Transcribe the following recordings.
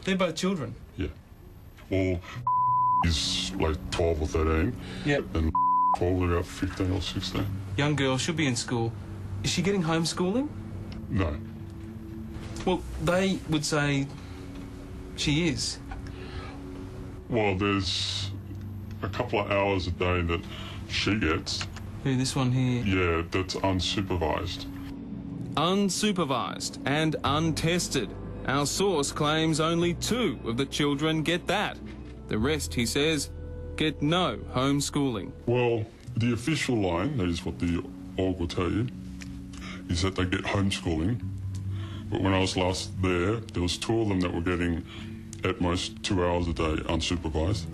They're both children? Yeah. Well, he's like 12 or 13. Yep. And probably about 15 or 16. Young girl, should be in school. Is she getting homeschooling? No. Well, they would say she is. Well, there's a couple of hours a day that she gets. Who, this one here? Yeah, that's unsupervised. Unsupervised and untested. Our source claims only 2 of the children get that. The rest, he says, get no homeschooling. Well, the official line, that is what the org will tell you, is that they get homeschooling. But when I was last there was 2 of them that were getting at most 2 hours a day unsupervised.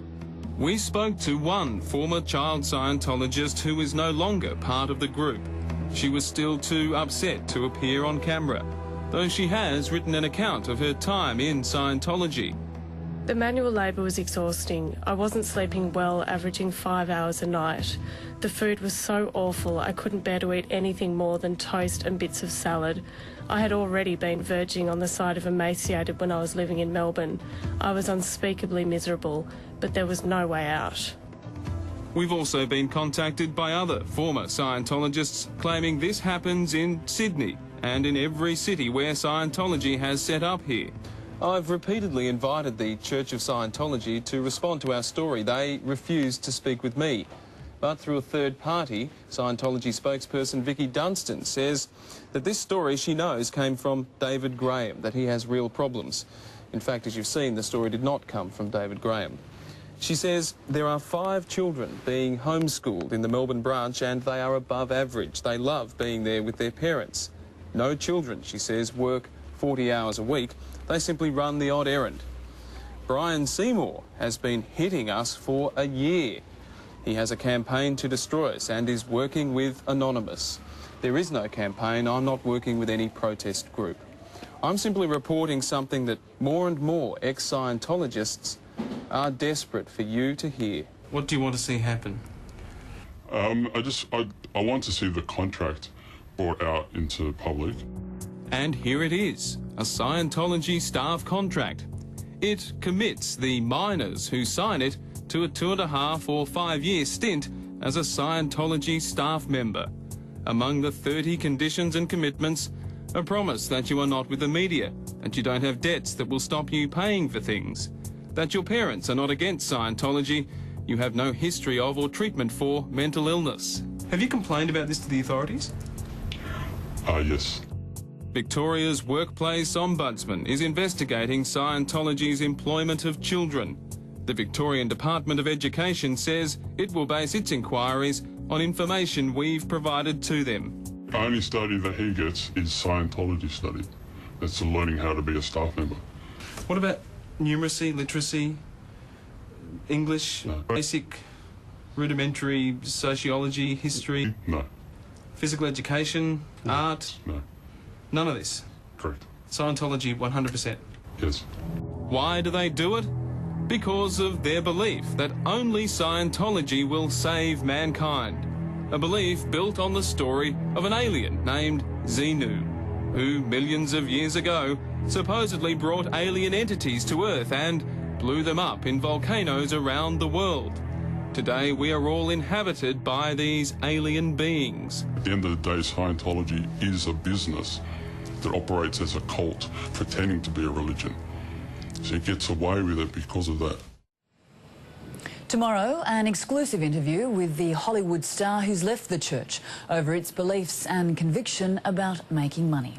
We spoke to one former child Scientologist who is no longer part of the group. She was still too upset to appear on camera, though she has written an account of her time in Scientology. The manual labour was exhausting. I wasn't sleeping well, averaging 5 hours a night. The food was so awful I couldn't bear to eat anything more than toast and bits of salad. I had already been verging on the side of emaciated when I was living in Melbourne. I was unspeakably miserable, but there was no way out. We've also been contacted by other former Scientologists claiming this happens in Sydney and in every city where Scientology has set up here. I've repeatedly invited the Church of Scientology to respond to our story. They refused to speak with me. But through a third party, Scientology spokesperson Vicky Dunstan says that this story she knows came from David Graham, that he has real problems. In fact, as you've seen, the story did not come from David Graham. She says there are 5 children being homeschooled in the Melbourne branch and they are above average. They love being there with their parents. No children, she says, work 40 hours a week. They simply run the odd errand. Bryan Seymour has been hitting us for a year. He has a campaign to destroy us and is working with Anonymous. There is no campaign. I'm not working with any protest group. I'm simply reporting something that more and more ex-Scientologists are desperate for you to hear. What do you want to see happen? I want to see the contract brought out into public. And here it is, a Scientology staff contract. It commits the minors who sign it to a 2.5 or 5 year stint as a Scientology staff member. Among the 30 conditions and commitments, a promise that you are not with the media, that you don't have debts that will stop you paying for things, that your parents are not against Scientology, you have no history of or treatment for mental illness. Have you complained about this to the authorities? Yes. Victoria's Workplace Ombudsman is investigating Scientology's employment of children. The Victorian Department of Education says it will base its inquiries on information we've provided to them. The only study that he gets is Scientology study. That's learning how to be a staff member. What about numeracy, literacy, English, No. basic, rudimentary sociology, history? No. Physical education, art? No. None of this? Correct. Scientology 100%? Yes. Why do they do it? Because of their belief that only Scientology will save mankind. A belief built on the story of an alien named Xenu, who millions of years ago supposedly brought alien entities to Earth and blew them up in volcanoes around the world. Today we are all inhabited by these alien beings. At the end of the day, Scientology is a business that operates as a cult, pretending to be a religion. So it gets away with it because of that. Tomorrow, an exclusive interview with the Hollywood star who's left the church over its beliefs and conviction about making money.